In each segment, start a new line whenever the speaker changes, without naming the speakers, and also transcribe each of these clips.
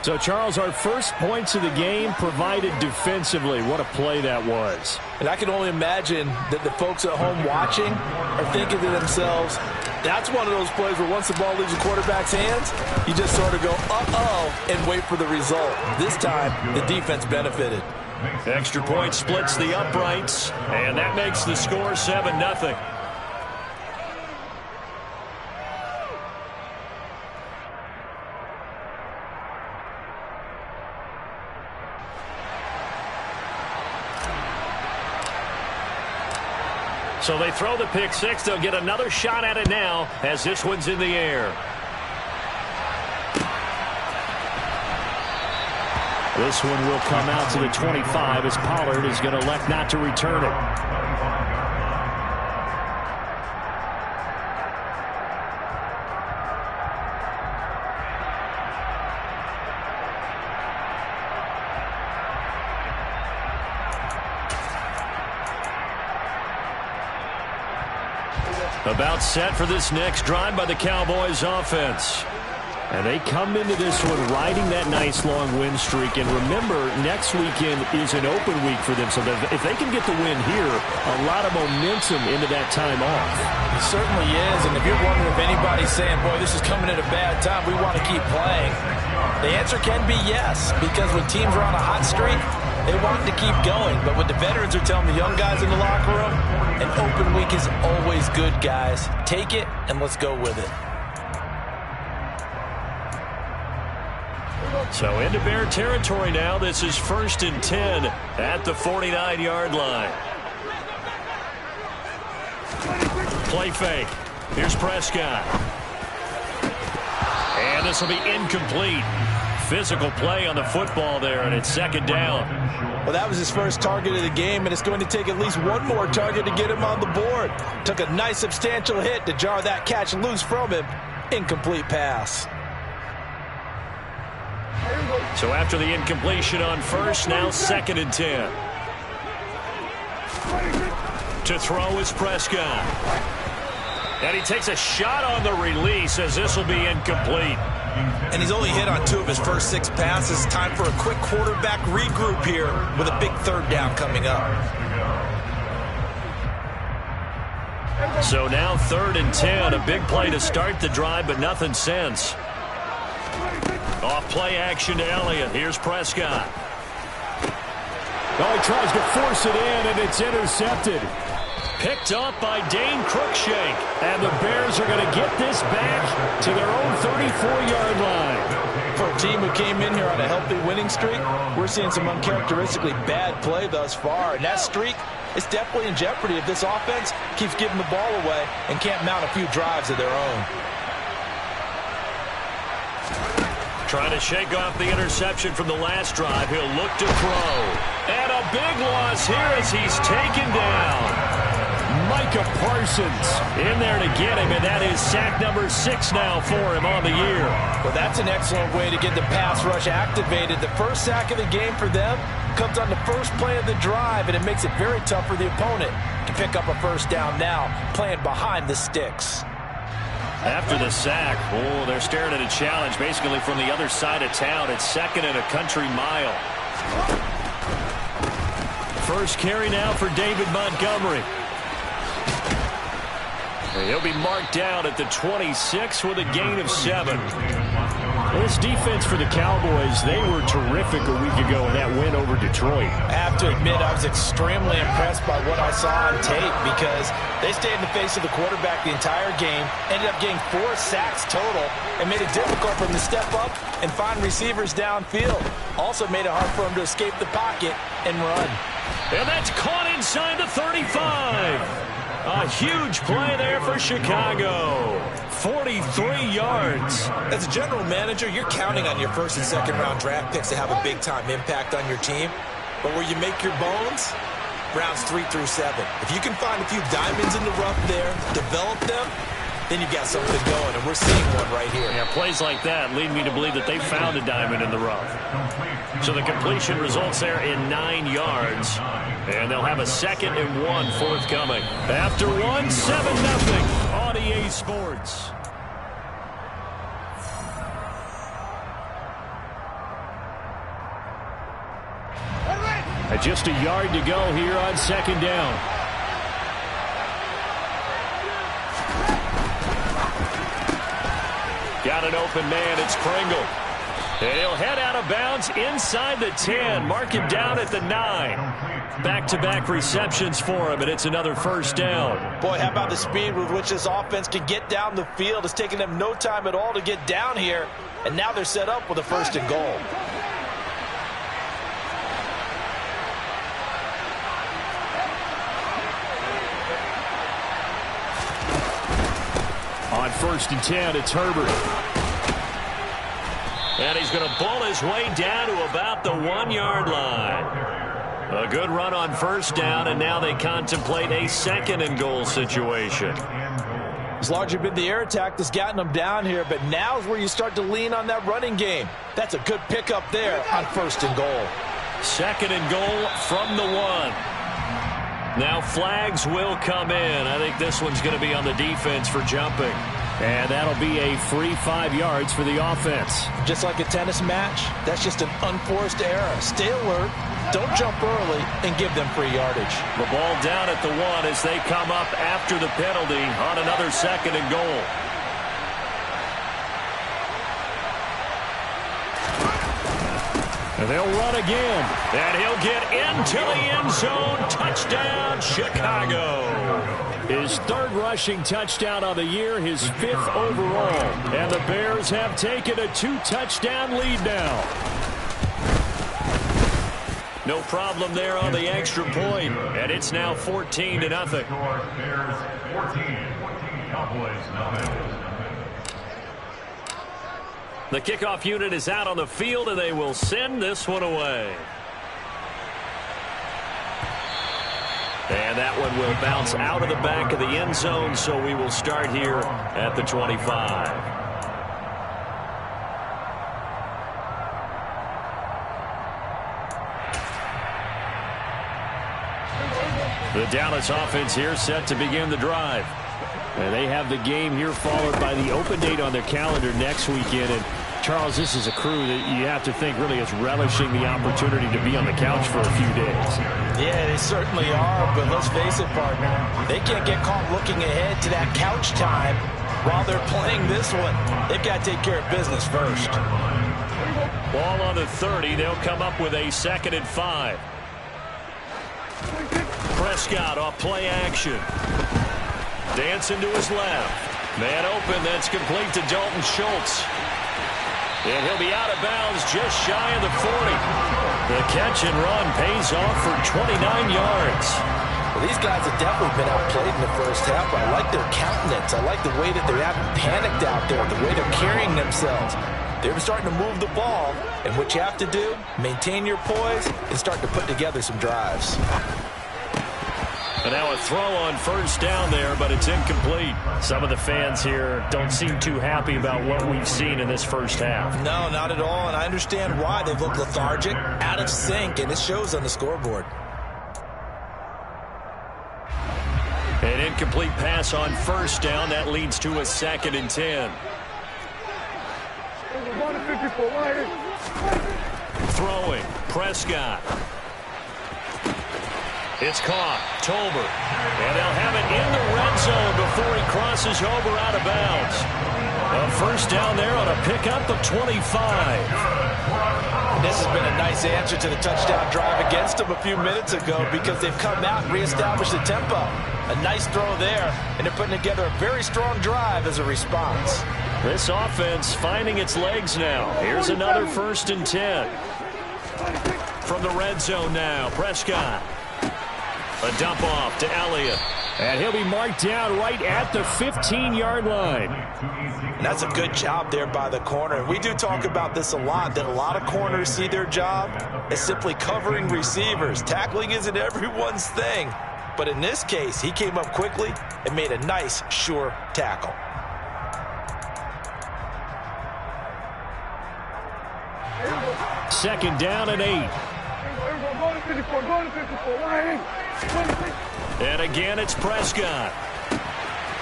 So, Charles, our first points of the game provided defensively. What a play that was.
And I can only imagine that the folks at home watching are thinking to themselves, that's one of those plays where once the ball leaves the quarterback's hands, you just sort of go, uh-oh, and wait for the result. This time, the defense benefited.
Extra point splits the uprights, and that makes the score 7-0. So they throw the pick six. They'll get another shot at it now as this one's in the air. This one will come out to the 25 as Pollard is going to elect not to return it. About set for this next drive by the Cowboys offense. And they come into this one riding that nice long win streak. And remember, next weekend is an open week for them. So that if they can get the win here, a lot of momentum into that time off.
It certainly is. And if you're wondering if anybody's saying, boy, this is coming at a bad time, we want to keep playing, the answer can be yes. Because when teams are on a hot streak, they want to keep going. But what the veterans are telling the young guys in the locker room, an open week is always good, guys. Take it and let's go with it.
So into Bear territory now. This is 1st and 10 at the 49-yard line. Play fake. Here's Prescott. And this will be incomplete. Physical play on the football there, and it's 2nd down.
Well, that was his first target of the game, and it's going to take at least one more target to get him on the board. Took a nice substantial hit to jar that catch loose from him. Incomplete pass.
So after the incompletion on first, now 2nd and 10. To throw is Prescott. And he takes a shot on the release as this will be incomplete.
And he's only hit on 2 of his first 6 passes. Time for a quick quarterback regroup here with a big 3rd down coming up.
So now 3rd and 10. A big play to start the drive, but nothing since. Off play action to Elliott. Here's Prescott.
Oh, he tries to force it in, and it's intercepted.
Picked up by Dane Cruikshank. And the Bears are going to get this back to their own 34-yard line.
For a team who came in here on a healthy winning streak, we're seeing some uncharacteristically bad play thus far. And that streak is definitely in jeopardy if this offense keeps giving the ball away and can't mount a few drives of their own.
Trying to shake off the interception from the last drive. He'll look to throw. And a big loss here as he's taken down.
Micah Parsons
in there to get him, and that is sack number 6 now for him on the year.
Well, that's an excellent way to get the pass rush activated. The first sack of the game for them comes on the first play of the drive, and it makes it very tough for the opponent to pick up a first down now, playing behind the sticks.
After the sack, oh, they're staring at a challenge basically from the other side of town. It's 2nd and a country mile. First carry now for David Montgomery. He'll be marked down at the 26 with a gain of 7. This defense for the Cowboys, they were terrific a week ago in that win over Detroit.
I have to admit, I was extremely impressed by what I saw on tape because they stayed in the face of the quarterback the entire game, ended up getting 4 sacks total, and made it difficult for him to step up and find receivers downfield. Also made it hard for him to escape the pocket and run.
And that's caught inside the 35. A huge play there for Chicago. 43 yards.
As a general manager, you're counting on your first and second round draft picks to have a big-time impact on your team. But where you make your bones, rounds 3 through 7. If you can find a few diamonds in the rough there, develop them, then you've got something going, and we're seeing one right here.
Yeah, plays like that lead me to believe that they found a diamond in the rough. So the completion results there in 9 yards. And they'll have a 2nd and 1 forthcoming. After 1, 7-0 on EA Sports. Just a yard to go here on second down. Got an open man. It's Pringle. And he'll head out of bounds inside the 10. Mark him down at the 9. Back-to-back receptions for him, and it's another first down.
Boy, how about the speed with which this offense can get down the field? It's taken them no time at all to get down here, and now they're set up with a first and goal.
On first and 10, it's Herbert. And he's going to bull his way down to about the 1-yard line. A good run on first down, and now they contemplate a second and goal situation.
It's largely been the air attack that's gotten them down here, but now's where you start to lean on that running game. That's a good pickup there on first and goal.
Second and goal from the 1. Now flags will come in. I think this one's going to be on the defense for jumping. And that'll be a free 5 yards for the offense.
Just like a tennis match, that's just an unforced error. Stay alert, don't jump early, and give them free yardage.
The ball down at the 1 as they come up after the penalty on another second and goal. And they'll run again. And he'll get into the end zone. Touchdown, Chicago. His 3rd rushing touchdown of the year, his 5th overall. And the Bears have taken a 2-touchdown lead now. No problem there on the extra point. And it's now 14-0.
Bears 14, Cowboys nothing.
The kickoff unit is out on the field, and they will send this one away. And that one will bounce out of the back of the end zone, so we will start here at the 25. The Dallas offense here set to begin the drive. And they have the game here followed by the open date on their calendar next weekend. And Charles, this is a crew that you have to think really is relishing the opportunity to be on the couch for a few days.
Yeah, they certainly are, but let's face it, partner. They can't get caught looking ahead to that couch time while they're playing this one. They've got to take care of business first.
Ball on the 30. They'll come up with a 2nd and 5. Prescott off play action. Dancing to his left. Man open. That's complete to Dalton Schultz. And he'll be out of bounds just shy of the 40. The catch and run pays off for 29 yards.
Well, these guys have definitely been outplayed in the first half. I like their countenance. I like the way that they haven't panicked out there, the way they're carrying themselves. They're starting to move the ball, and what you have to do, maintain your poise and start to put together some drives.
And now a throw on first down there, but it's incomplete. Some of the fans here don't seem too happy about what we've seen in this first half.
No, not at all, and I understand why. They've looked lethargic, out of sync, and it shows on the scoreboard.
An incomplete pass on first down. That leads to a 2nd and 10. Throwing, Prescott. It's caught. Tolbert. And they'll have it in the red zone before he crosses over out of bounds. A first down there on a pickup of 25.
This has been a nice answer to the touchdown drive against them a few minutes ago because they've come out and reestablished the tempo. A nice throw there, and they're putting together a very strong drive as a response.
This offense finding its legs now. Here's another 1st and 10. From the red zone now, Prescott. A dump off to Elliott. And he'll be marked down right at the 15-yard line.
And that's a good job there by the corner. And we do talk about this a lot, that a lot of corners see their job as simply covering receivers. Tackling isn't everyone's thing. But in this case, he came up quickly and made a nice, sure tackle.
Second down and 8. And again, it's Prescott.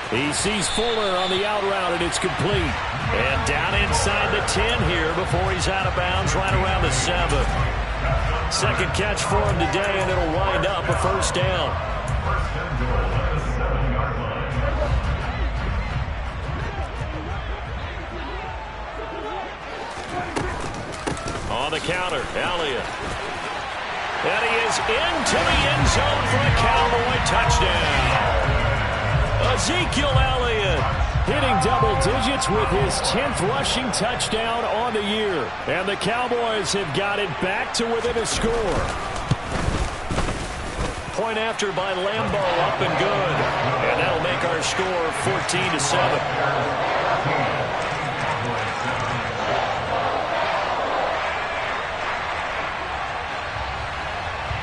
He sees Fuller on the out route, and it's complete. And down inside the 10 here before he's out of bounds right around the 7. Second catch for him today, and it'll wind up a first down.
First and goal at the 7-yard line.
On the counter, Elliott. And he is into the end zone for a Cowboy touchdown. Ezekiel Elliott hitting double digits with his 10th rushing touchdown on the year. And the Cowboys have got it back to within a score. Point after by Lambo, up and good. And that'll make our score 14-7.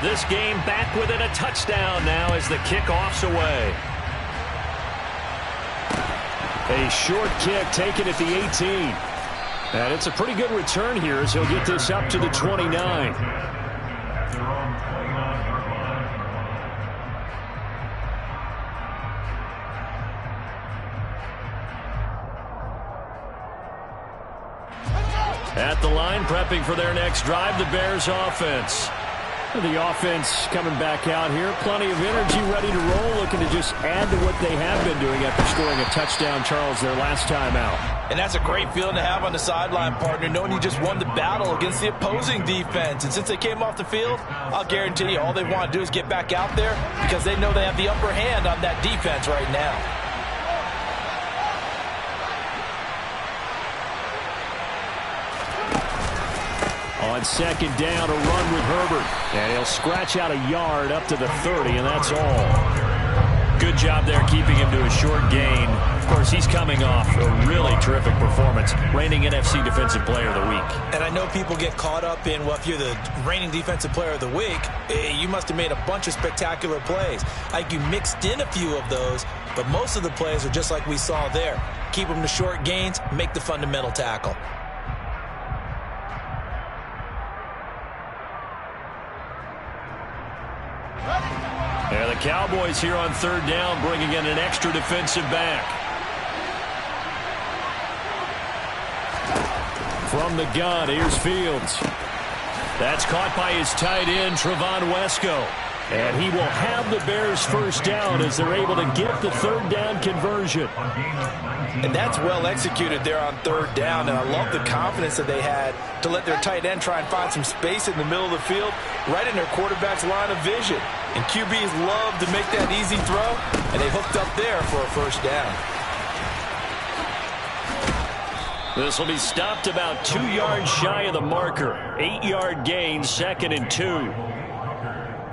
This game back within a touchdown now as the kickoff's away. A short kick taken at the 18. And it's a pretty good return here as he'll get this up to the 29. At the line, prepping for their next drive, the Bears offense. The offense coming back out here. Plenty of energy, ready to roll, looking to just add to what they have been doing after scoring a touchdown, Charles, their last time out.
And that's a great feeling to have on the sideline, partner, knowing you just won the battle against the opposing defense. And since they came off the field, I'll guarantee you all they want to do is get back out there because they know they have the upper hand on that defense right now.
On second down, a run with Herbert. And he'll scratch out a yard up to the 30, and that's all. Good job there keeping him to a short gain. Of course, he's coming off a really terrific performance. Reigning NFC Defensive Player of the Week.
And I know people get caught up in, well, if you're the reigning Defensive Player of the Week, you must have made a bunch of spectacular plays. I think you mixed in a few of those, but most of the plays are just like we saw there. Keep them to short gains, make the fundamental tackle.
Yeah, the Cowboys here on third down, bringing in an extra defensive back. From the gun, here's Fields. That's caught by his tight end, Trevon Wesco. And he will have the Bears first down as they're able to get the third down conversion.
And that's well executed there on third down. And I love the confidence that they had to let their tight end try and find some space in the middle of the field, right in their quarterback's line of vision. And QBs love to make that easy throw, and they hooked up there for a first down.
This will be stopped about 2 yards shy of the marker. 8-yard gain, 2nd and 2.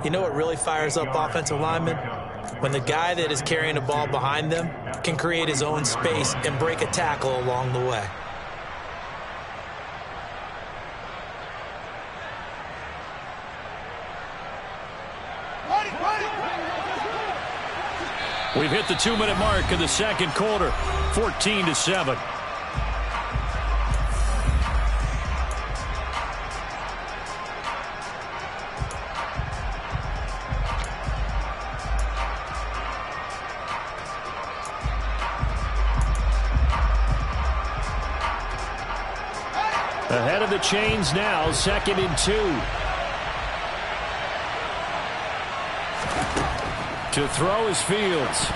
You know what really fires up offensive linemen? When the guy that is carrying the ball behind them can create his own space and break a tackle along the way.
We've hit the 2-minute mark in the second quarter, 14-7. Ahead of the chains now, 2nd and 2. To throw is Fields.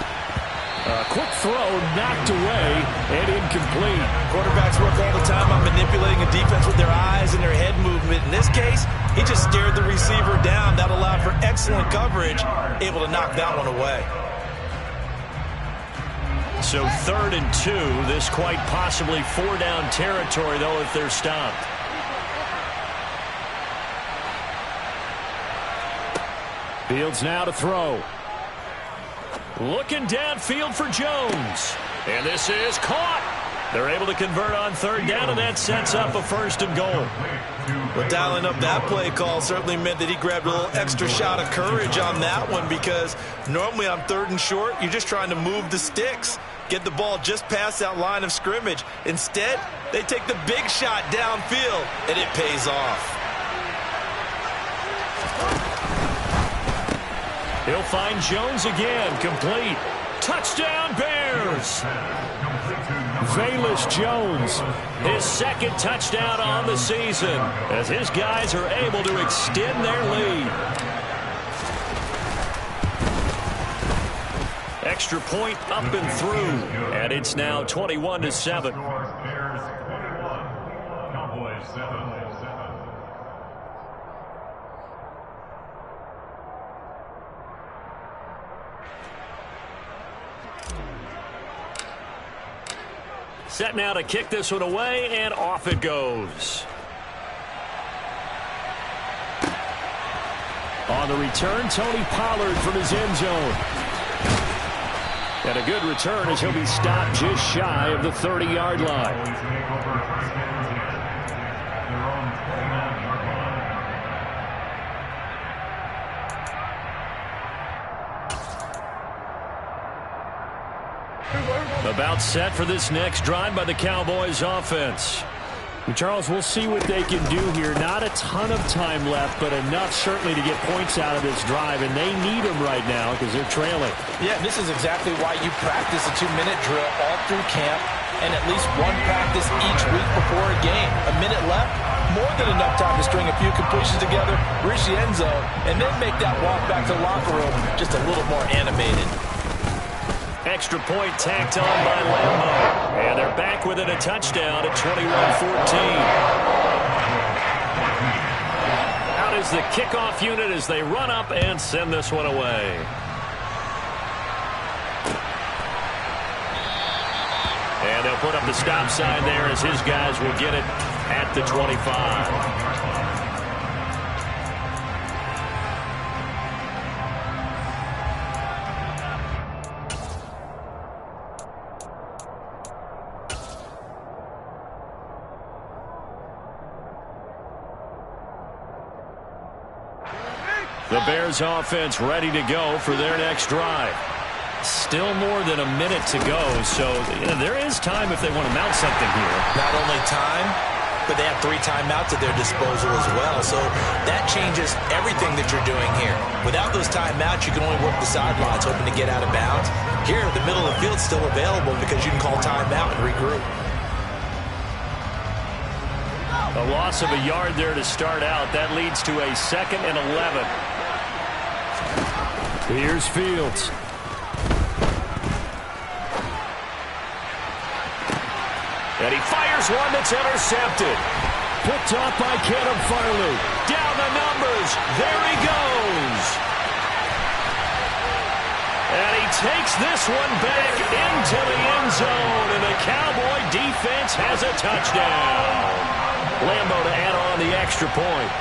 A quick throw knocked away and incomplete.
Quarterbacks work all the time on manipulating a defense with their eyes and their head movement. In this case, he just stared the receiver down. That allowed for excellent coverage, able to knock that one away.
So 3rd and 2. This quite possibly 4-down territory, though, if they're stopped. Fields now to throw. Looking downfield for Jones. And this is caught. They're able to convert on third down, and that sets up a 1st and goal.
Well, dialing up that play call certainly meant that he grabbed a little extra shot of courage on that one, because normally on 3rd and short, you're just trying to move the sticks, get the ball just past that line of scrimmage. Instead, they take the big shot downfield, and it pays off.
He'll find Jones again, complete. Touchdown, Bears! Velus Jones, his second touchdown on the season, as his guys are able to extend their lead. Extra point up and through, and it's now 21-7.
Bears 21, Cowboys 7.
Set now to kick this one away, and off it goes. On the return, Tony Pollard from his end zone. And a good return as he'll be stopped just shy of the 30-yard line. About set for this next drive by the Cowboys offense. Charles, we'll see what they can do here. Not a ton of time left, but enough certainly to get points out of this drive, and they need them right now because they're trailing.
Yeah, this is exactly why you practice a 2-minute drill all through camp and at least one practice each week before a game. A minute left, more than enough time to string a few completions together, reach the end zone, and then make that walk back to the locker room just a little more animated.
Extra point tacked on by Lambo. And they're back within a touchdown at 21-14. Out is the kickoff unit as they run up and send this one away. And they'll put up the stop sign there as his guys will get it at the 25. The Bears offense ready to go for their next drive. Still more than a minute to go, so there is time if they want to mount something here.
Not only time, but they have 3 timeouts at their disposal as well, so that changes everything that you're doing here. Without those timeouts, you can only work the sidelines, hoping to get out of bounds. Here, the middle of the field's still available because you can call timeout and regroup.
A loss of a yard there to start out. That leads to a 2nd and 11. Here's Fields. And he fires one that's intercepted. Picked off by Caleb Farley. Down the numbers. There he goes. And he takes this one back into the end zone. And the Cowboy defense has a touchdown. Lambo to add on the extra point.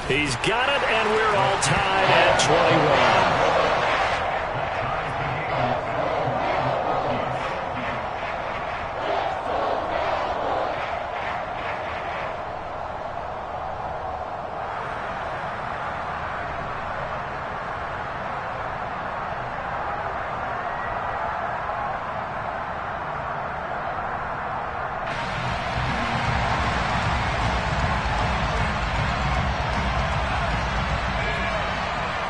He's got it, and we're all tied at 21.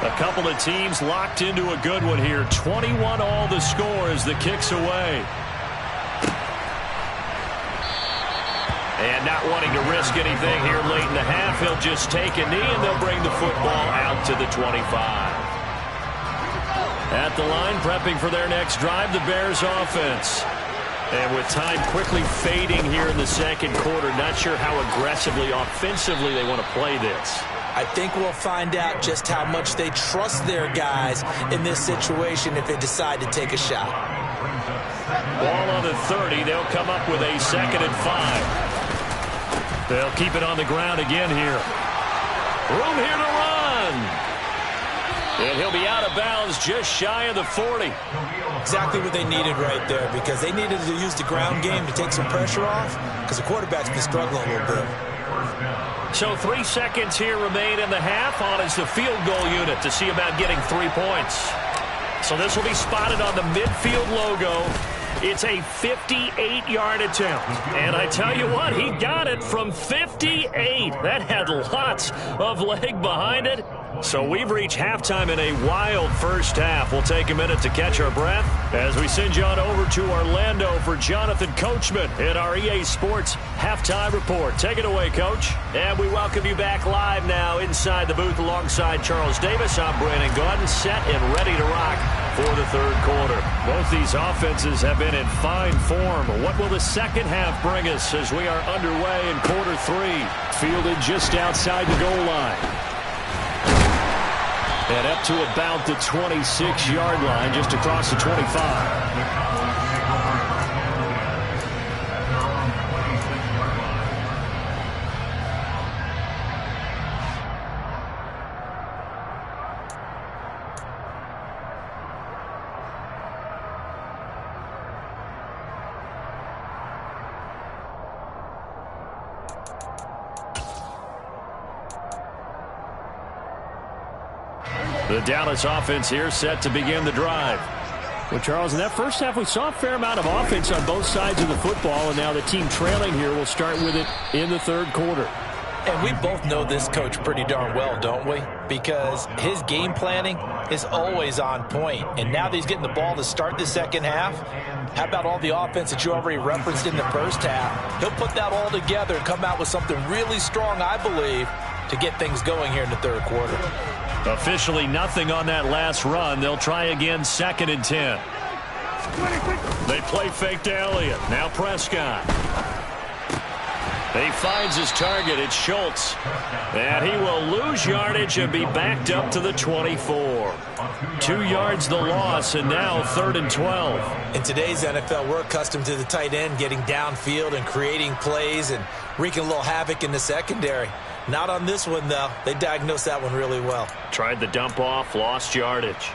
A couple of teams locked into a good one here. 21 all the score as the kick's away. And not wanting to risk anything here late in the half, he'll just take a knee and they'll bring the football out to the 25. At the line, prepping for their next drive, the Bears offense. And with time quickly fading here in the second quarter, not sure how aggressively, offensively they want to play this.
I think we'll find out just how much they trust their guys in this situation if they decide to take a shot.
Ball on the 30. They'll come up with a 2nd and 5. They'll keep it on the ground again here. Room here to run. And he'll be out of bounds just shy of the 40.
Exactly what they needed right there, because they needed to use the ground game to take some pressure off, because the quarterback's been struggling a little bit.
So 3 seconds here remain in the half. On is the field goal unit to see about getting 3 points. So this will be spotted on the midfield logo. It's a 58-yard attempt. And I tell you what, he got it from 58. That had lots of leg behind it. So we've reached halftime in a wild first half. We'll take a minute to catch our breath as we send you on over to Orlando for Jonathan Coachman in our EA Sports Halftime Report. Take it away, Coach. And we welcome you back live now inside the booth alongside Charles Davis. I'm Brandon Gaudin, set and ready to rock for the third quarter. Both these offenses have been in fine form. What will the second half bring us as we are underway in quarter three?
Fielded just outside the goal line.
And up to about the 26-yard line, just across the 25. The Dallas offense here set to begin the drive.
Well, Charles, in that first half, we saw a fair amount of offense on both sides of the football, and now the team trailing here will start with it in the third quarter.
And we both know this coach pretty darn well, don't we? Because his game planning is always on point. And now that he's getting the ball to start the second half, how about all the offense that you already referenced in the first half? He'll put that all together and come out with something really strong, I believe, to get things going here in the third quarter.
Officially nothing on that last run. They'll try again, 2nd and 10. They play fake to Elliott. Now Prescott. He finds his target. It's Schultz. And he will lose yardage and be backed up to the 24. 2 yards the loss, and now 3rd and 12.
In today's NFL, we're accustomed to the tight end getting downfield and creating plays and wreaking a little havoc in the secondary. Not on this one, though. They diagnosed that one really well.
Tried the dump off, lost yardage.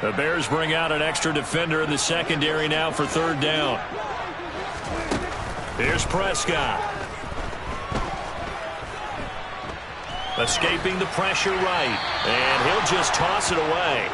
The Bears bring out an extra defender in the secondary now for 3rd down. Here's Prescott. Escaping the pressure right. And he'll just toss it away.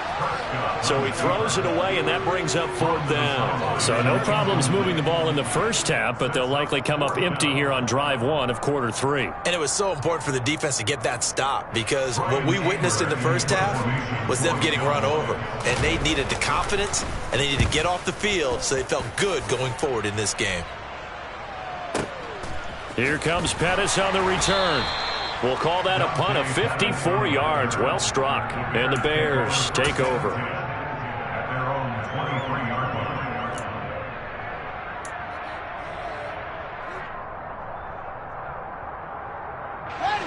So he throws it away, and that brings up 4th down. So no problems moving the ball in the first half, but they'll likely come up empty here on drive 1 of quarter 3.
And it was so important for the defense to get that stop, because what we witnessed in the first half was them getting run over. And they needed the confidence, and they needed to get off the field so they felt good going forward in this game.
Here comes Pettis on the return. We'll call that a punt of 54 yards. Well struck. And the Bears take over.
At their own 23-yard line.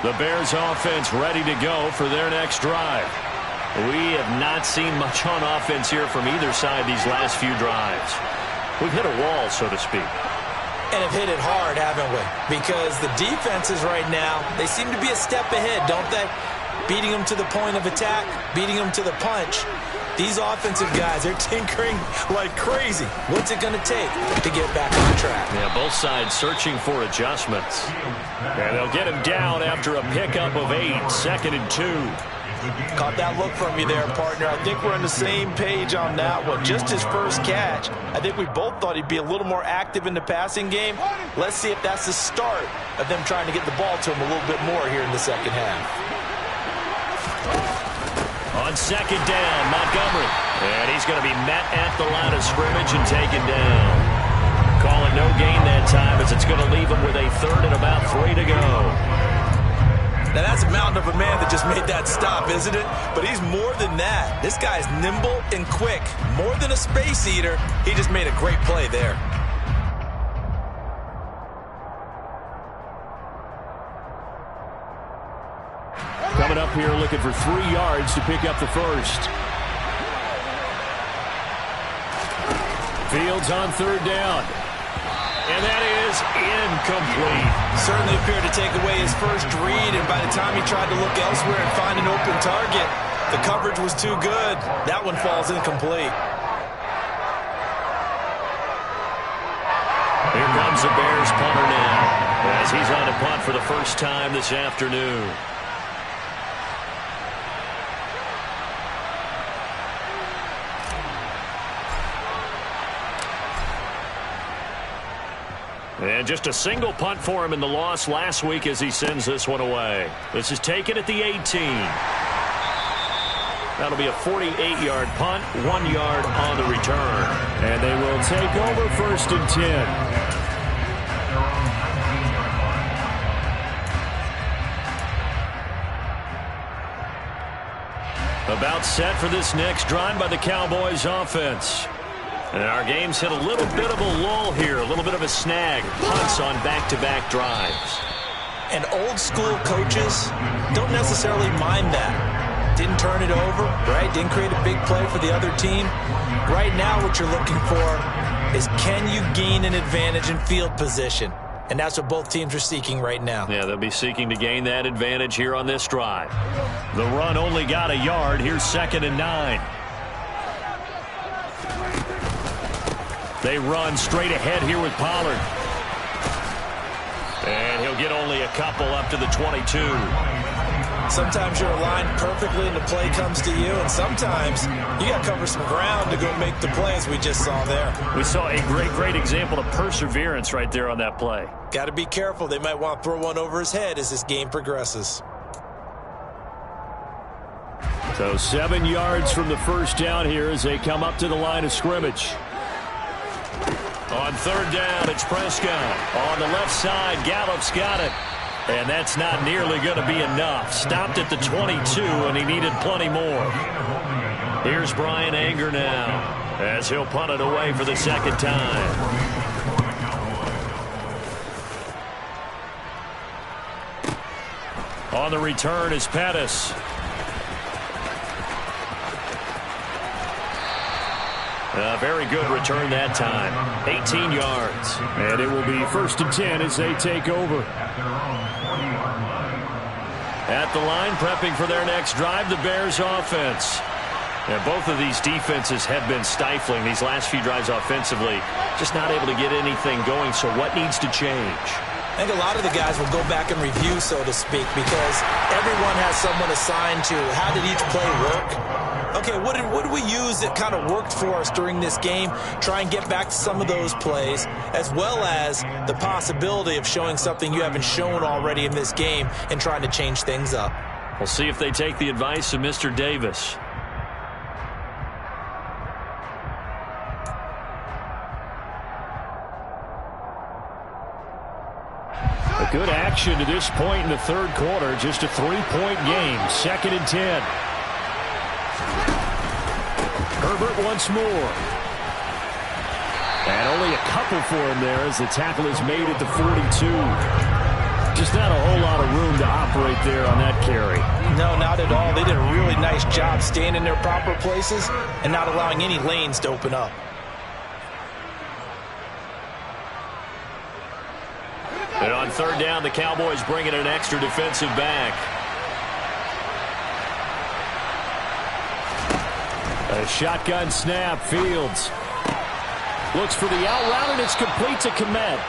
The Bears offense ready to go for their next drive. We have not seen much on offense here from either side these last few drives. We've hit a wall, so to speak.
And have hit it hard, haven't we? Because the defenses right now, they seem to be a step ahead, don't they? Beating them to the point of attack, beating them to the punch. These offensive guys, they're tinkering like crazy. What's it going to take to get back on track?
Yeah, both sides searching for adjustments. And they'll get him down after a pickup of 8, 2nd and 2.
Caught that look from you there, partner. I think we're on the same page on that one. Just his first catch. I think we both thought he'd be a little more active in the passing game. Let's see if that's the start of them trying to get the ball to him a little bit more here in the second half.
On 2nd down, Montgomery. And he's going to be met at the line of scrimmage and taken down. Call it no gain that time, as it's going to leave him with a 3rd and about 3 to go.
Now, that's a mountain of a man that just made that stop, isn't it? But he's more than that. This guy's nimble and quick. More than a space eater, he just made a great play there.
Coming up here looking for 3 yards to pick up the first. Fields on 3rd down.
And that is incomplete.
Certainly appeared to take away his first read, and by the time he tried to look elsewhere and find an open target, the coverage was too good. That one falls incomplete.
Here comes the Bears punter now, as he's on to punt for the first time this afternoon. And just a single punt for him in the loss last week as he sends this one away. This is taken at the 18. That'll be a 48-yard punt, 1 yard on the return.
And they will take over 1st and 10.
About set for this next drive by the Cowboys offense. And our game's hit a little bit of a lull here, a little bit of a snag. Punts on back-to-back drives.
And old-school coaches don't necessarily mind that. Didn't turn it over, right? Didn't create a big play for the other team. Right now what you're looking for is, can you gain an advantage in field position? And that's what both teams are seeking right now.
Yeah, they'll be seeking to gain that advantage here on this drive. The run only got a yard. Here's 2nd and 9. They run straight ahead here with Pollard. And he'll get only a couple up to the 22.
Sometimes you're aligned perfectly and the play comes to you, and sometimes you got to cover some ground to go make the play, as we just saw there.
We saw a great example of perseverance right there on that play.
Got to be careful. They might want to throw one over his head as this game progresses.
So 7 yards from the first down here as they come up to the line of scrimmage.
On 3rd down, it's Prescott. On the left side, Gallup's got it. And that's not nearly going to be enough. Stopped at the 22, and he needed plenty more. Here's Brian Anger now, as he'll punt it away for the 2nd time. On the return is Pettis. A very good return that time. 18 yards.
And it will be 1st and 10 as they take over.
At the line, prepping for their next drive, the Bears offense. And both of these defenses have been stifling these last few drives offensively. Just not able to get anything going, so what needs to change?
I think a lot of the guys will go back and review, so to speak, because everyone has someone assigned to how did each play work. Okay, what did we use that kind of worked for us during this game? Try and get back to some of those plays, as well as the possibility of showing something you haven't shown already in this game and trying to change things up.
We'll see if they take the advice of Mr. Davis.
A good action to this point in the 3rd quarter. Just a 3-point game. 2nd and 10. Herbert once more. And only a couple for him there as the tackle is made at the 42. Just not a whole lot of room to operate there on that carry.
No, not at all. They did a really nice job staying in their proper places and not allowing any lanes to open up.
And on 3rd down, the Cowboys bring in an extra defensive back.
A shotgun snap. Fields looks for the out route, and it's complete to Kmet.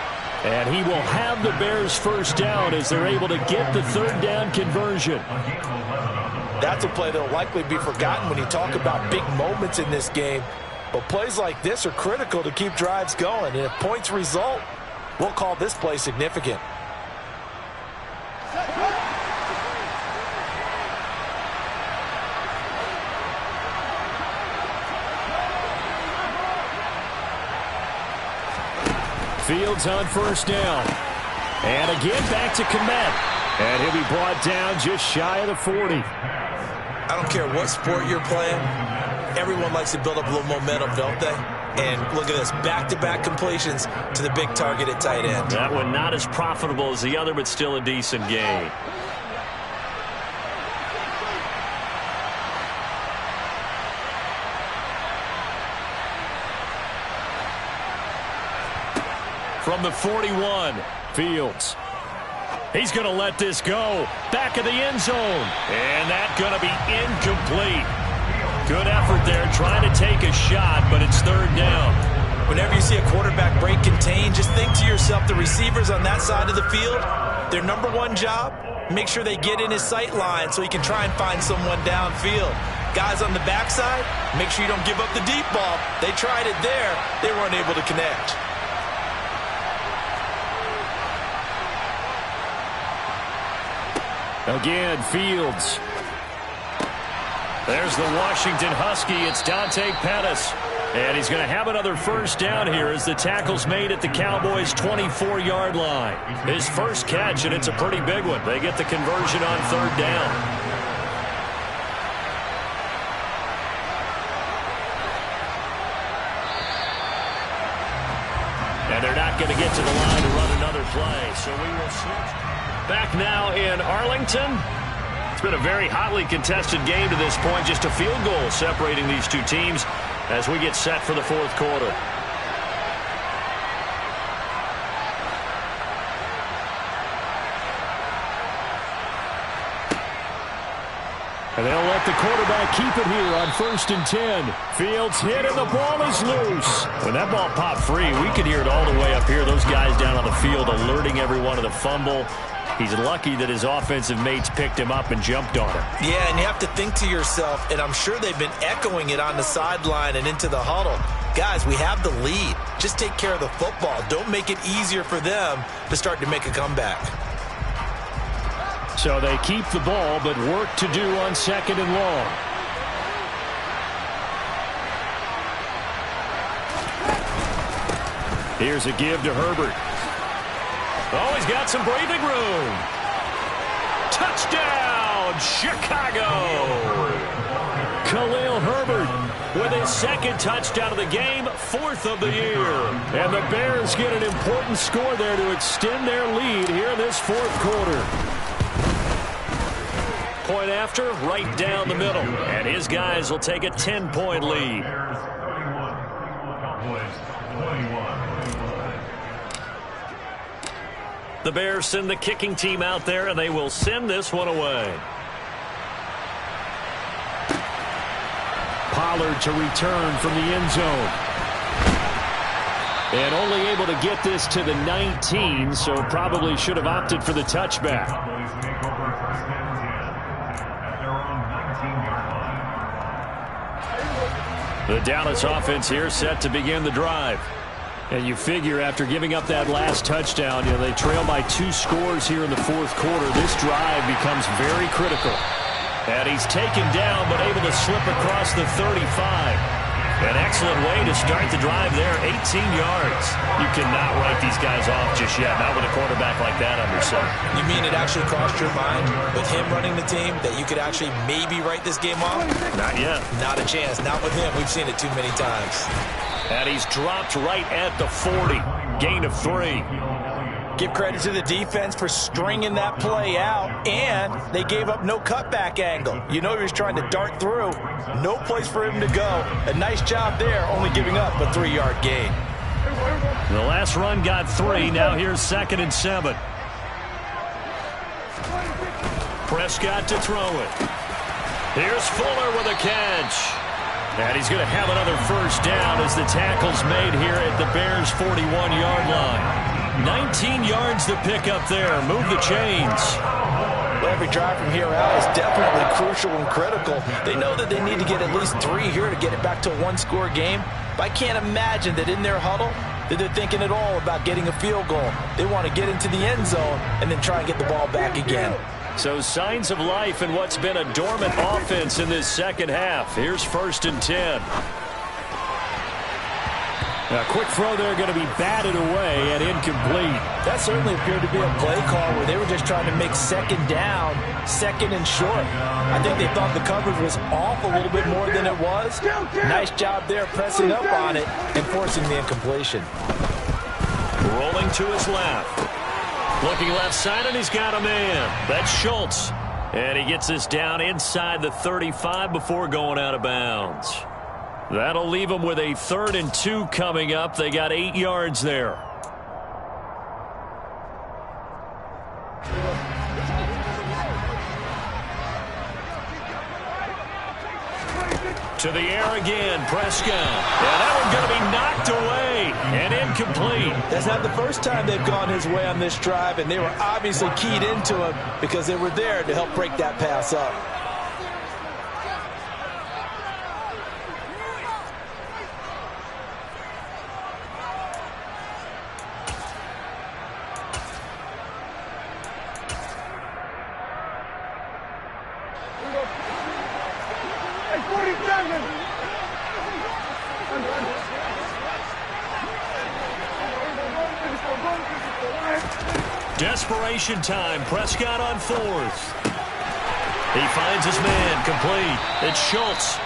And he will have the Bears' 1st down as they're able to get the 3rd down conversion.
That's a play that will likely be forgotten when you talk about big moments in this game. But plays like this are critical to keep drives going. And if points result, we'll call this play significant.
Fields on 1st down. And again back to Kmet. And he'll be brought down just shy of the 40.
I don't care what sport you're playing. Everyone likes to build up a little momentum, don't they? And look at this, back-to-back completions to the big target at tight end.
That one not as profitable as the other, but still a decent gain. From the 41, Fields. He's going to let this go. Back of the end zone. And that's going to be incomplete. Good effort there trying to take a shot, but it's 3rd down.
Whenever you see a quarterback break contain, just think to yourself, the receivers on that side of the field, their number one job, make sure they get in his sight line so he can try and find someone downfield. Guys on the backside, make sure you don't give up the deep ball. They tried it there. They weren't able to connect.
Again, Fields. There's the Washington Husky. It's Dante Pettis. And he's going to have another first down here as the tackle's made at the Cowboys' 24-yard line. His first catch, and it's a pretty big one. They get the conversion on third down. And they're not going to get to the line to run another play, so we will switch. Back now in Arlington. It's been a very hotly contested game to this point. Just a field goal separating these two teams as we get set for the fourth quarter. And they'll let the quarterback keep it here on 1st and 10. Fields hit and the ball is loose. When that ball popped free, we could hear it all the way up here. Those guys down on the field alerting everyone of the fumble. He's lucky that his offensive mates picked him up and jumped on him.
Yeah, and you have to think to yourself, and I'm sure they've been echoing it on the sideline and into the huddle. Guys, we have the lead. Just take care of the football. Don't make it easier for them to start to make a comeback.
So they keep the ball, but work to do on 2nd and long. Here's a give to Herbert. Oh, he's got some breathing room. Touchdown, Chicago. Khalil Herbert with his 2nd touchdown of the game, 4th of the year. And the Bears get an important score there to extend their lead here in this 4th quarter. Point after, right down the middle. And his guys will take a 10-point lead.
Bears 31, Cowboys 21.
The Bears send the kicking team out there, and they will send this one away. Pollard to return from the end zone. And only able to get this to the 19, so probably should have opted for the touchback.
Cowboys take over 1st and 10 at their own 19-yard line.
The Dallas offense here set to begin the drive. And you figure after giving up that last touchdown, they trail by 2 scores here in the 4th quarter. This drive becomes very critical. And he's taken down, but able to slip across the 35. An excellent way to start the drive there, 18 yards. You cannot write these guys off just yet, not with a quarterback like that under center.
You mean it actually crossed your mind with him running the team that you could actually maybe write this game off?
Not yet.
Not a chance. Not with him. We've seen it too many times.
And he's dropped right at the 40. Gain of 3.
Give credit to the defense for stringing that play out, and they gave up no cutback angle. You know he was trying to dart through. No place for him to go. A nice job there, only giving up a 3-yard gain.
The last run got 3. Now here's 2nd and 7. Prescott to throw it. Here's Fuller with a catch. And he's going to have another first down as the tackle's made here at the Bears' 41-yard line. 19 yards to pick up there. Move the chains.
Well, every drive from here out is definitely crucial and critical. They know that they need to get at least 3 here to get it back to a 1-score game. But I can't imagine that in their huddle that they're thinking at all about getting a field goal. They want to get into the end zone and then try and get the ball back again.
So signs of life in what's been a dormant offense in this second half. Here's 1st and 10. A quick throw there going to be batted away and incomplete.
That certainly appeared to be a play call where they were just trying to make 2nd down, 2nd and short. I think they thought the coverage was off a little bit more than it was. Nice job there pressing up on it and forcing the incompletion.
Rolling to his left. Looking left side, and he's got a man. That's Schultz. And he gets this down inside the 35 before going out of bounds. That'll leave him with a 3rd and 2 coming up. They got 8 yards there. To the air again, Prescott. And that one's going to be knocked away and incomplete.
That's not the first time they've gone his way on this drive, and they were obviously keyed into him because they were there to help break that pass up.
Desperation time. Prescott on fourth. He finds his man, complete. It's Schultz.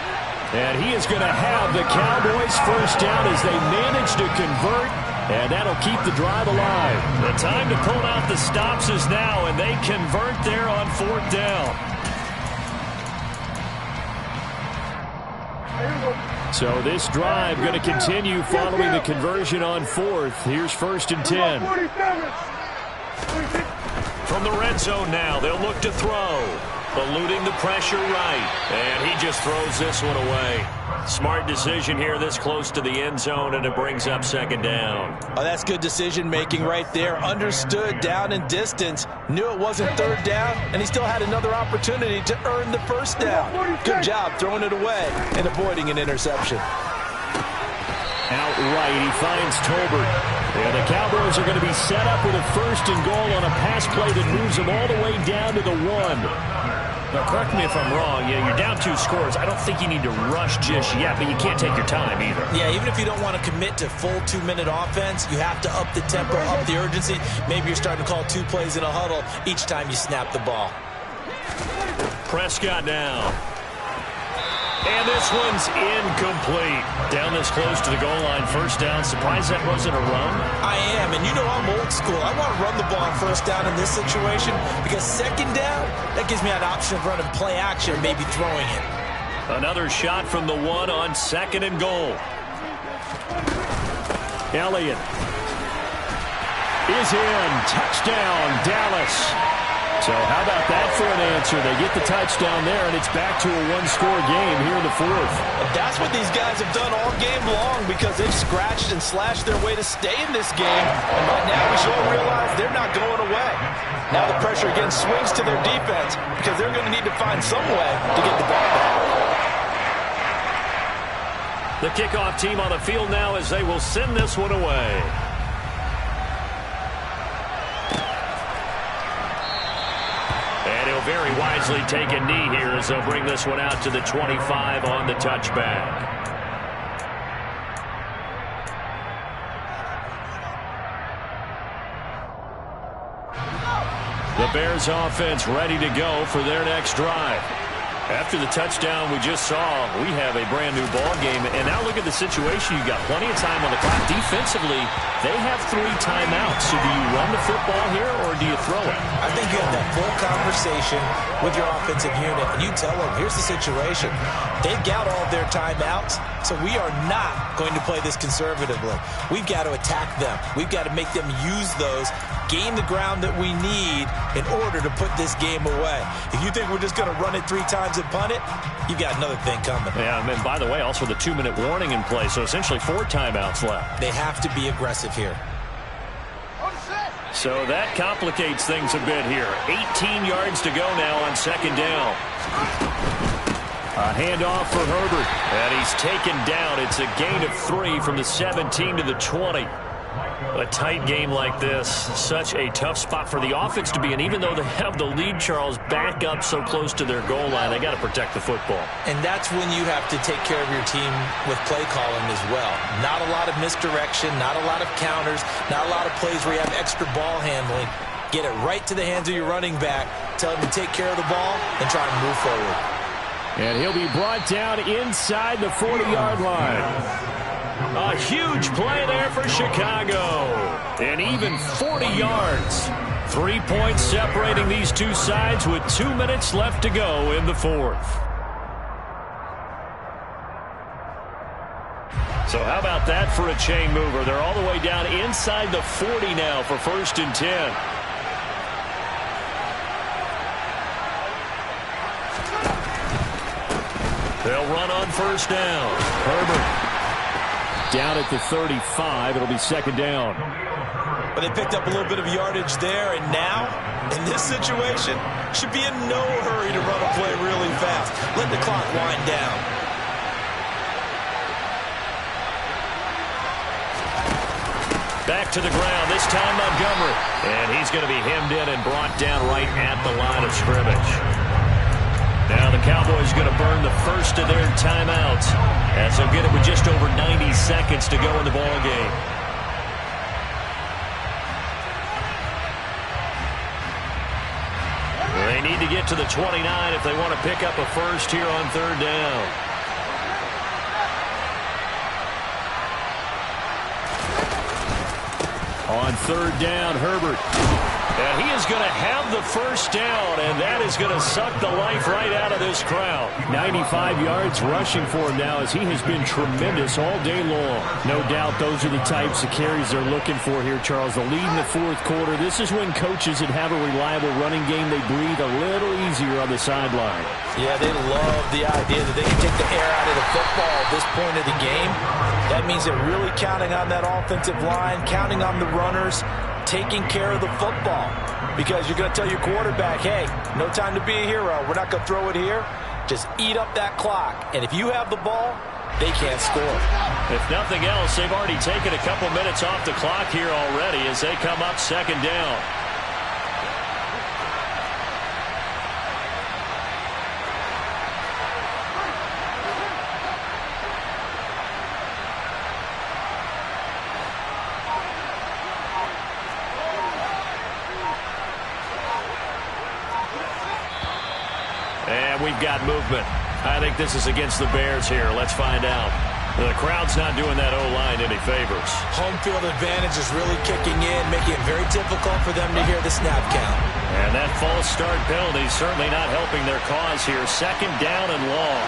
And he is going to have the Cowboys first down as they manage to convert, and that'll keep the drive alive. The time to pull out the stops is now, and they convert there on fourth down. So this drive going to continue following the conversion on fourth. Here's 1st and 10. From the red zone now, they'll look to throw. Eluding the pressure right. And he just throws this one away. Smart decision here this close to the end zone, and it brings up 2nd down.
Oh, that's good decision-making right there. Understood down and distance. Knew it wasn't 3rd down, and he still had another opportunity to earn the 1st down. Good job throwing it away and avoiding an interception.
Outright, he finds Tolbert. And the Cowboys are going to be set up with a 1st and goal on a pass play that moves them all the way down to the 1. Now, correct me if I'm wrong. Yeah, you're down 2 scores. I don't think you need to rush just yet, but you can't take your time either.
Yeah, even if you don't want to commit to full 2-minute offense, you have to up the tempo, up the urgency. Maybe you're starting to call 2 plays in a huddle each time you snap the ball.
Prescott now. And this one's incomplete. Down this close to the goal line, 1st down. Surprised that wasn't a run?
I am, and you know I'm old school. I want to run the ball on 1st down in this situation because 2nd down, that gives me an option of running play action, maybe throwing it.
Another shot from the 1 on 2nd and goal. Elliott is in. Touchdown, Dallas. So how about that for an answer? They get the touchdown there, and it's back to a 1-score game here in the 4th.
That's what these guys have done all game long because they've scratched and slashed their way to stay in this game. And by now we should realize they're not going away. Now the pressure again swings to their defense because they're going to need to find some way to get the ball back.
The kickoff team on the field now as they will send this one away. And he'll very wisely take a knee here as they'll bring this one out to the 25 on the touchback. The Bears offense ready to go for their next drive. After the touchdown we just saw, we have a brand new ball game. And now look at the situation. You've got plenty of time on the clock. Defensively, they have 3 timeouts. So do you run the football here or do you throw it?
I think you have that full conversation with your offensive unit, and you tell them, here's the situation. They've got all of their timeouts, so we are not going to play this conservatively. We've got to attack them. We've got to make them use those, gain the ground that we need in order to put this game away. If you think we're just going to run it 3 times and punt it, you've got another thing coming.
Yeah, and by the way, also the 2-minute warning in play, so essentially 4 timeouts left.
They have to be aggressive here.
So that complicates things a bit here. 18 yards to go now on 2nd down. A handoff for Herbert, and he's taken down. It's a gain of 3 from the 17 to the 20. A tight game like this, such a tough spot for the offense to be in. Even though they have the lead, Charles, back up so close to their goal line, they got to protect the football.
And that's when you have to take care of your team with play calling as well. Not a lot of misdirection, not a lot of counters, not a lot of plays where you have extra ball handling. Get it right to the hands of your running back, tell him to take care of the ball, and try and move forward.
And he'll be brought down inside the 40-yard line. A huge play there for Chicago. And even 40 yards. 3 points separating these two sides with 2 minutes left to go in the 4th. So how about that for a chain mover? They're all the way down inside the 40 now for 1st and 10. They'll run on 1st down. Herbert down at the 35. It'll be 2nd down.
But they picked up a little bit of yardage there, and now, in this situation, should be in no hurry to run a play really fast. Let the clock wind down.
Back to the ground, this time Montgomery. And he's going to be hemmed in and brought down right at the line of scrimmage. Now the Cowboys going to burn the first of their timeouts as they'll get it with just over 90 seconds to go in the ball game. They need to get to the 29 if they want to pick up a first here on third down. On third down, Herbert. And he is going to have the first down, and that is going to suck the life right out of this crowd. 95 yards rushing for him now as he has been tremendous all day long. No doubt those are the types of carries they're looking for here, Charles. The lead in the fourth quarter. This is when coaches that have a reliable running game, they breathe a little easier on the sideline.
Yeah, they love the idea that they can take the air out of the football at this point of the game. That means they're really counting on that offensive line, counting on the runners, taking care of the football, because you're going to tell your quarterback, hey, no time to be a hero. We're not going to throw it here. Just eat up that clock. And if you have the ball, they can't score.
If nothing else, they've already taken a couple minutes off the clock here already as they come up second down. We've got movement. I think this is against the Bears here. Let's find out. The crowd's not doing that O-line any favors.
Home field advantage is really kicking in, making it very difficult for them to hear the snap count.
And that false start penalty certainly not helping their cause here. Second down and long.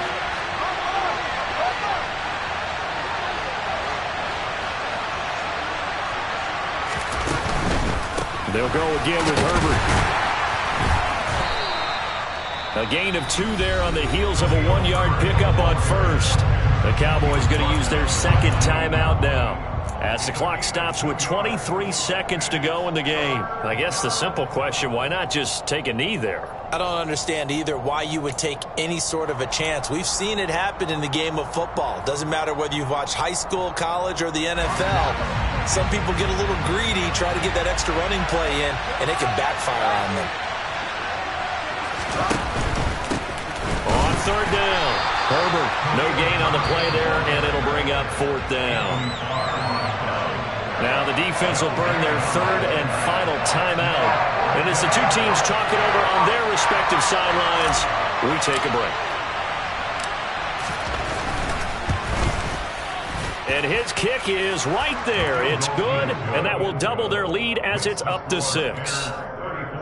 They'll go again with Herbert. A gain of 2 there on the heels of a 1-yard pickup on first. The Cowboys going to use their second timeout now as the clock stops with 23 seconds to go in the game. I guess the simple question, why not just take a knee there?
I don't understand either why you would take any sort of a chance. We've seen it happen in the game of football. Doesn't matter whether you've watched high school, college, or the NFL. Some people get a little greedy, try to get that extra running play in, and it can backfire on them.
On third down, Herbert, no gain on the play there, and it'll bring up fourth down. Now the defense will burn their third and final timeout. And as the two teams talk it over on their respective sidelines, we take a break. And his kick is right there. It's good, and that will double their lead as it's up to 6.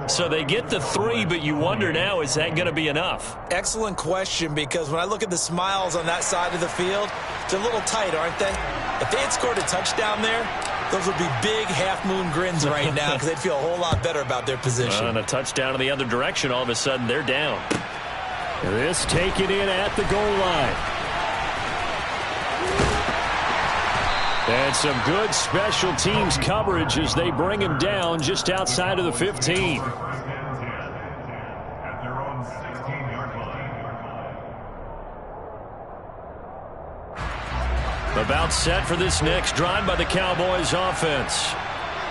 So they get the 3, but you wonder now, is that going to be enough?
Excellent question, because when I look at the smiles on that side of the field, they're a little tight, aren't they? If they had scored a touchdown there, those would be big half-moon grins right now because they'd feel a whole lot better about their position.
And a touchdown in the other direction, all of a sudden they're down. This taken in at the goal line. And some good special teams coverage as they bring him down just outside of the 15.
At their own 16-yard line.
About set for this next drive by the Cowboys offense.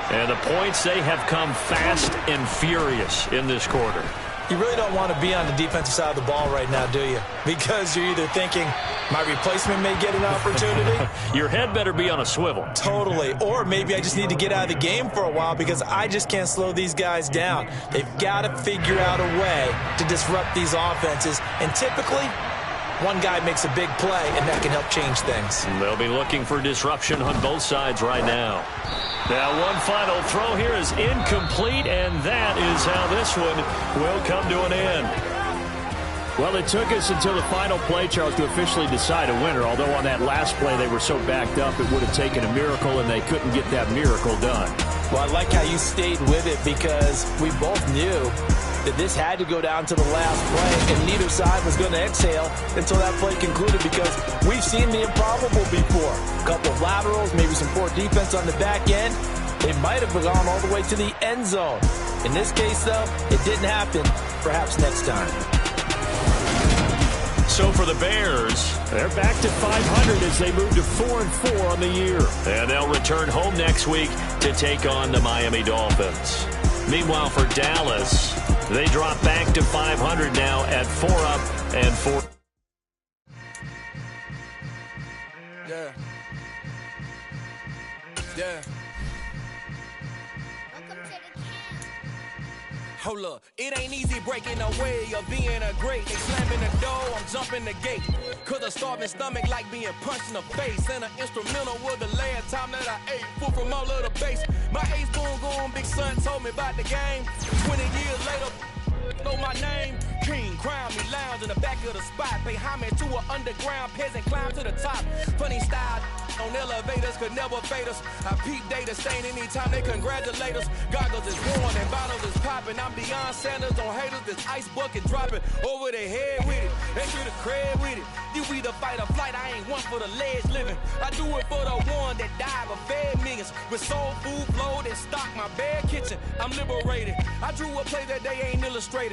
And the points, they have come fast and furious in this quarter.
You really don't want to be on the defensive side of the ball right now, do you? Because you're either thinking, my replacement may get an opportunity.
Your head better be on a swivel.
Totally. Or maybe I just need to get out of the game for a while because I just can't slow these guys down. They've got to figure out a way to disrupt these offenses. And typically, one guy makes a big play, and that can help change things.
They'll be looking for disruption on both sides right now. Now one final throw here is incomplete, and that is how this one will come to an end. Well, it took us until the final play, Charles, to officially decide a winner, although on that last play they were so backed up it would have taken a miracle, and they couldn't get that miracle done.
Well, I like how you stayed with it because we both knew that this had to go down to the last play, and neither side was going to exhale until that play concluded because we've seen the improbable before. A couple of laterals, maybe some poor defense on the back end. They might have gone all the way to the end zone. In this case, though, it didn't happen. Perhaps next time.
So for the Bears, they're back to 500 as they move to 4-4 on the year. And they'll return home next week to take on the Miami Dolphins. Meanwhile, for Dallas, They drop back to 500 now at 4 up and 4.
Yeah. Yeah. Hold up, it ain't easy breaking away or being a great. They slamming the door, I'm jumping the gate. Cause a starving stomach like being punched in the face. And an instrumental was the last time that I ate food from all of the base. My ace boom goon, big son told me about the game. 20 years later, know my name. King, crown me, lounge in the back of the spot. Pay homage to an underground peasant, climb to the top. Funny style on elevators could never fade us. I peep data stain anytime they congratulate us. Goggles is worn and bottles is popping. I'm Deion Sanders on haters, this ice bucket dropping over their head with it. They should have cred with it. You either fight or flight, I ain't one for the ledge living. I do it for the one that died but fed millions. With soul food flow that stock my bad kitchen. I'm liberated. I drew a play that they ain't illustrated.